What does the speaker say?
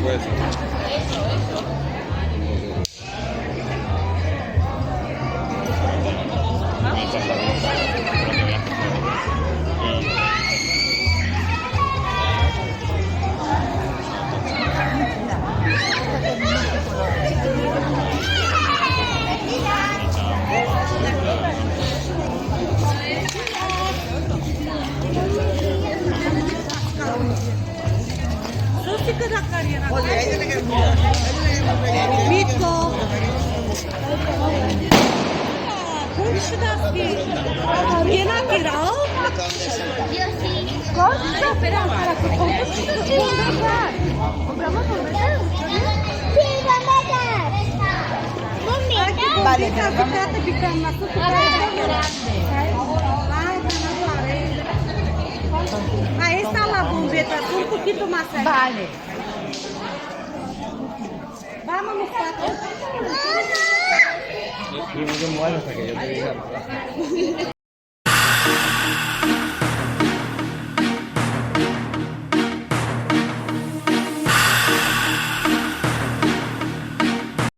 হয়েছে। Mitko. Komşudaki. Yena kirao. Cosa? Però para che comprare. Compriamo vale, capitata piccana tutto Ahí está la bombeta, un poquito más allá. Vale. Vamos, Mustafa. Y no se mueve hasta que yo te diga.